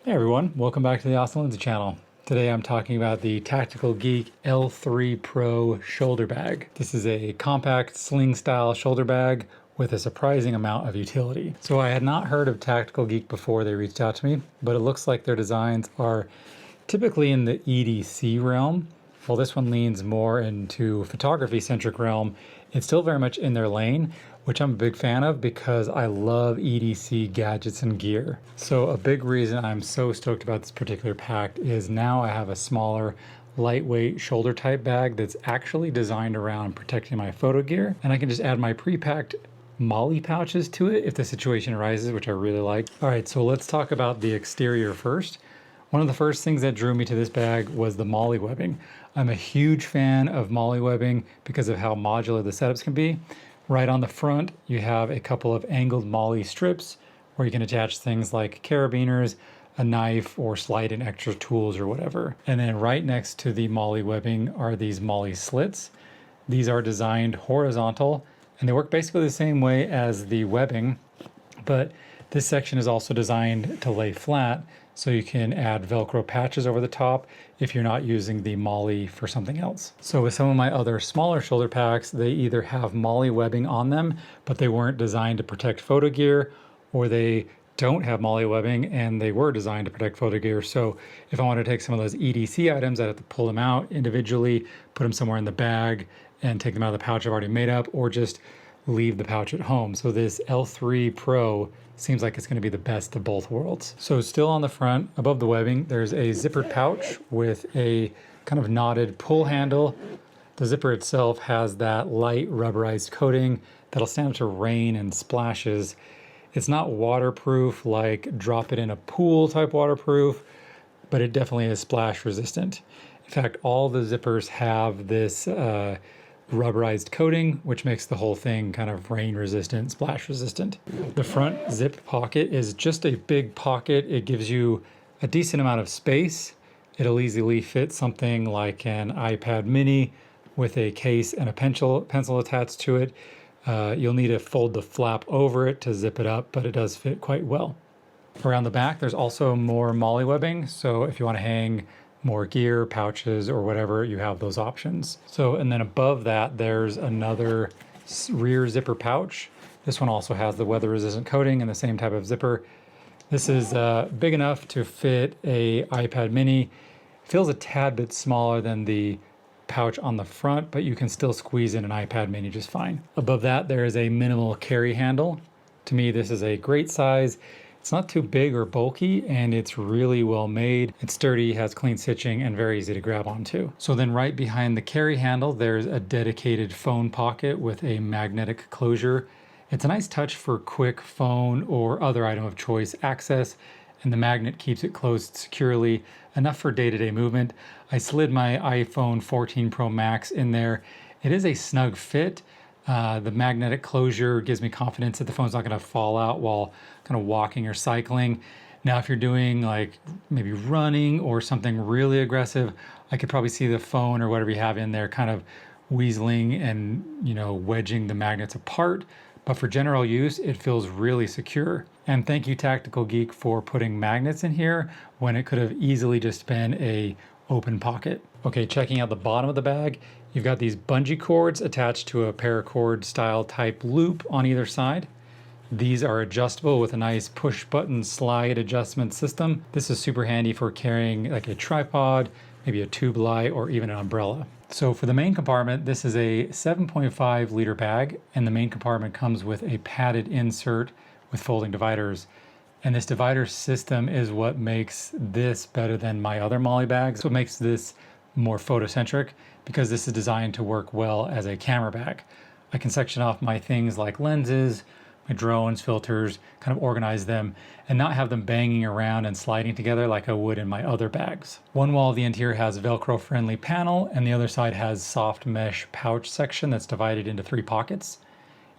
Hey everyone, welcome back to the Austin Lindsay channel. Today I'm talking about the Tactical Geek L3 Pro shoulder bag. This is a compact sling style shoulder bag with a surprising amount of utility. So I had not heard of Tactical Geek before they reached out to me, but it looks like their designs are typically in the EDC realm. While this one leans more into photography centric realm, it's still very much in their lane, which I'm a big fan of because I love EDC gadgets and gear. So a big reason I'm so stoked about this particular pack is now I have a smaller, lightweight shoulder type bag that's actually designed around protecting my photo gear, and I can just add my pre-packed MOLLE pouches to it if the situation arises, which I really like. All right, so let's talk about the exterior first. One of the first things that drew me to this bag was the MOLLE webbing. I'm a huge fan of MOLLE webbing because of how modular the setups can be. Right on the front, you have a couple of angled MOLLE strips where you can attach things like carabiners, a knife, or slide in extra tools or whatever. And then right next to the MOLLE webbing are these MOLLE slits. These are designed horizontal, and they work basically the same way as the webbing, but this section is also designed to lay flat, so you can add Velcro patches over the top if you're not using the MOLLE for something else. So with some of my other smaller shoulder packs, they either have MOLLE webbing on them, but they weren't designed to protect photo gear, or they don't have MOLLE webbing and they were designed to protect photo gear. So if I want to take some of those EDC items, I'd have to pull them out individually, put them somewhere in the bag, and take them out of the pouch I've already made up, or just leave the pouch at home. So this L3 Pro seems like it's going to be the best of both worlds. So still on the front, above the webbing, there's a zippered pouch with a kind of knotted pull handle. The zipper itself has that light rubberized coating that'll stand up to rain and splashes. It's not waterproof like drop it in a pool type waterproof, but it definitely is splash resistant. In fact, all the zippers have this rubberized coating, which makes the whole thing kind of rain resistant, splash resistant. The front zip pocket is just a big pocket. It gives you a decent amount of space. It'll easily fit something like an iPad mini with a case and a pencil attached to it. You'll need to fold the flap over it to zip it up, but it does fit quite well. Around the back, there's also more MOLLE webbing. So if you want to hang more gear, pouches, or whatever, you have those options. So, and then above that, there's another rear zipper pouch. This one also has the weather resistant coating and the same type of zipper. This is big enough to fit a iPad mini. It feels a tad bit smaller than the pouch on the front, but you can still squeeze in an iPad mini just fine. Above that, there is a minimal carry handle. To me, this is a great size. It's not too big or bulky, and it's really well made. It's sturdy, has clean stitching, and very easy to grab onto. So then right behind the carry handle, there's a dedicated phone pocket with a magnetic closure. It's a nice touch for quick phone or other item of choice access, and the magnet keeps it closed securely, enough for day-to-day movement. I slid my iPhone 14 Pro Max in there. It is a snug fit. The magnetic closure gives me confidence that the phone's not going to fall out while kind of walking or cycling. Now, if you're doing like maybe running or something really aggressive, I could probably see the phone or whatever you have in there kind of weaseling and, wedging the magnets apart. But for general use, it feels really secure. And thank you, Tactical Geek, for putting magnets in here when it could have easily just been a open pocket. Okay, checking out the bottom of the bag, you've got these bungee cords attached to a paracord style type loop on either side. These are adjustable with a nice push button slide adjustment system. This is super handy for carrying like a tripod, maybe a tube light, or even an umbrella. So for the main compartment, this is a 7.5 liter bag, and the main compartment comes with a padded insert with folding dividers. And this divider system is what makes this better than my other MOLLE bags. What makes this more photocentric, because this is designed to work well as a camera bag. I can section off my things like lenses, my drones, filters, kind of organize them, and not have them banging around and sliding together like I would in my other bags. One wall of the interior has Velcro friendly panel, and the other side has soft mesh pouch section that's divided into 3 pockets.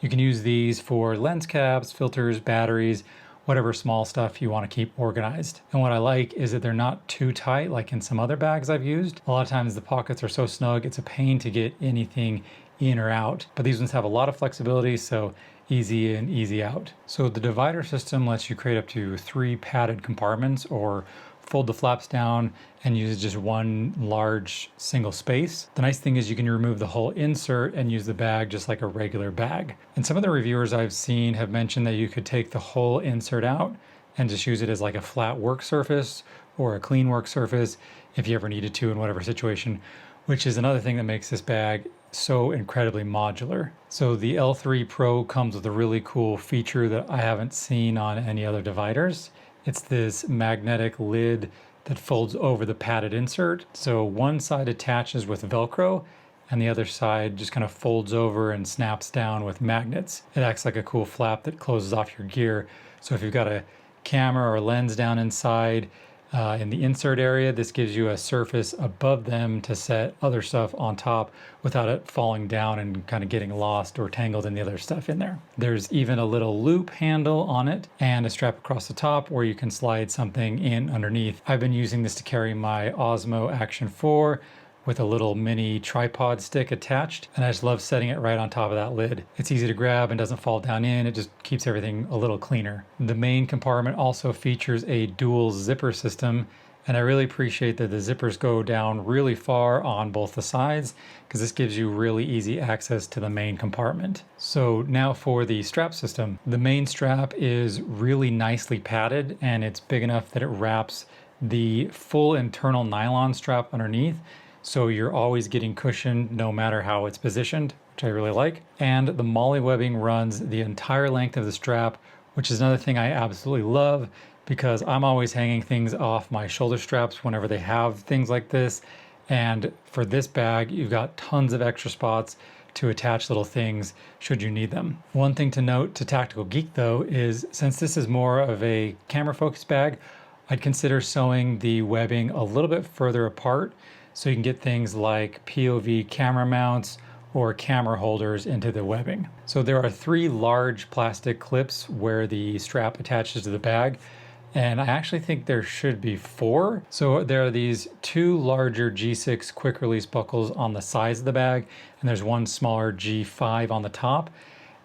You can use these for lens caps, filters, batteries, whatever small stuff you want to keep organized. And what I like is that they're not too tight like in some other bags I've used. A lot of times the pockets are so snug, it's a pain to get anything in or out. But these ones have a lot of flexibility, so easy in, easy out. So the divider system lets you create up to 3 padded compartments, or fold the flaps down and use just one large single space. The nice thing is you can remove the whole insert and use the bag just like a regular bag. And some of the reviewers I've seen have mentioned that you could take the whole insert out and just use it as like a flat work surface or a clean work surface if you ever needed to in whatever situation, which is another thing that makes this bag so incredibly modular. So the L3 Pro comes with a really cool feature that I haven't seen on any other dividers. It's this magnetic lid that folds over the padded insert. So one side attaches with Velcro and the other side just kind of folds over and snaps down with magnets. It acts like a cool flap that closes off your gear. So if you've got a camera or lens down inside in the insert area, this gives you a surface above them to set other stuff on top without it falling down and kind of getting lost or tangled in the other stuff in there. There's even a little loop handle on it and a strap across the top where you can slide something in underneath. I've been using this to carry my Osmo Action 4 with a little mini tripod stick attached, and I just love setting it right on top of that lid. It's easy to grab and doesn't fall down in. It just keeps everything a little cleaner. The main compartment also features a dual zipper system, and I really appreciate that the zippers go down really far on both the sides, because this gives you really easy access to the main compartment. So now for the strap system. The main strap is really nicely padded, and it's big enough that it wraps the full internal nylon strap underneath, so you're always getting cushion no matter how it's positioned, which I really like. And the MOLLE webbing runs the entire length of the strap, which is another thing I absolutely love, because I'm always hanging things off my shoulder straps whenever they have things like this. And for this bag, you've got tons of extra spots to attach little things should you need them. One thing to note to Tactical Geek though is, since this is more of a camera focused bag, I'd consider sewing the webbing a little bit further apart so you can get things like POV camera mounts or camera holders into the webbing. So there are 3 large plastic clips where the strap attaches to the bag, and I actually think there should be 4. So there are these 2 larger G6 quick release buckles on the sides of the bag, and there's one smaller G5 on the top.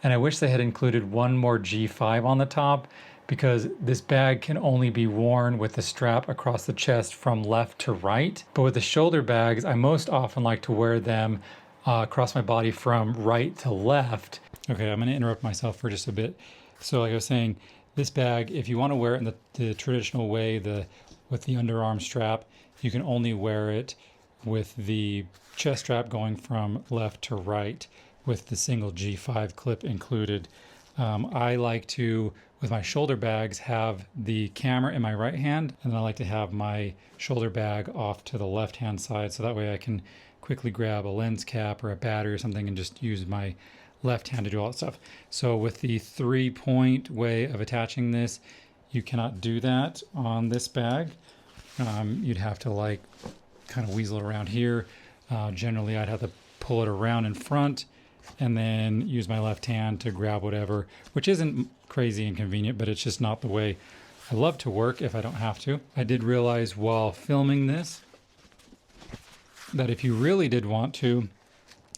And I wish they had included one more G5 on the top, because this bag can only be worn with the strap across the chest from left to right. But with the shoulder bags, I most often like to wear them across my body from right to left. Okay, I'm gonna interrupt myself for just a bit. So like I was saying, this bag, if you wanna wear it in the traditional way, with the underarm strap, you can only wear it with the chest strap going from left to right with the single G5 clip included. I like to, with my shoulder bags, have the camera in my right hand, and then I like to have my shoulder bag off to the left hand side, so that way I can quickly grab a lens cap or a battery or something and just use my left hand to do all that stuff. So with the 3-point way of attaching this, you cannot do that on this bag. You'd have to like kind of weasel around here. Generally I'd have to pull it around in front and then use my left hand to grab whatever, which isn't crazy inconvenient, but it's just not the way I love to work if I don't have to. I did realize while filming this that if you really did want to,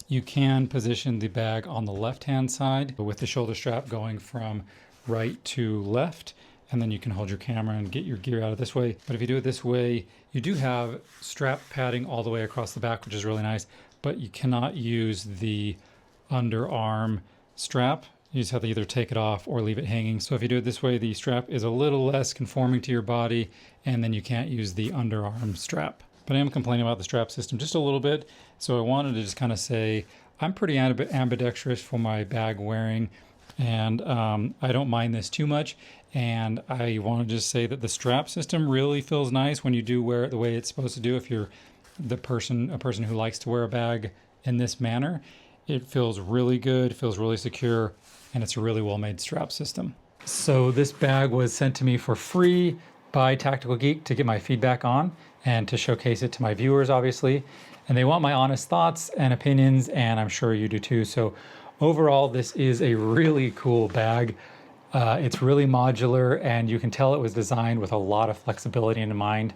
you can position the bag on the left-hand side with the shoulder strap going from right to left, and then you can hold your camera and get your gear out of this way. But if you do it this way, you do have strap padding all the way across the back, which is really nice, but you cannot use the underarm strap. You just have to either take it off or leave it hanging. So if you do it this way, the strap is a little less conforming to your body, and then you can't use the underarm strap. But I am complaining about the strap system just a little bit. So I wanted to just kind of say, I'm pretty ambidextrous for my bag wearing, and I don't mind this too much. And I want to just say that the strap system really feels nice when you do wear it the way it's supposed to do. If you're a person who likes to wear a bag in this manner, it feels really good, it feels really secure, and it's a really well-made strap system. So this bag was sent to me for free by Tactical Geek to get my feedback on and to showcase it to my viewers, obviously. And they want my honest thoughts and opinions, and I'm sure you do too. So overall, this is a really cool bag. It's really modular, and you can tell it was designed with a lot of flexibility in mind.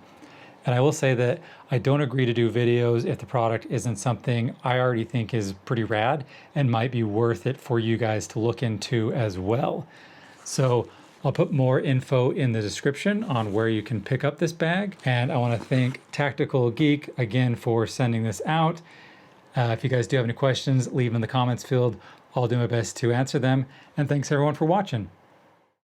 And I will say that I don't agree to do videos if the product isn't something I already think is pretty rad and might be worth it for you guys to look into as well. So I'll put more info in the description on where you can pick up this bag. And I want to thank Tactical Geek again for sending this out. If you guys do have any questions, leave them in the comments field. I'll do my best to answer them. And thanks everyone for watching.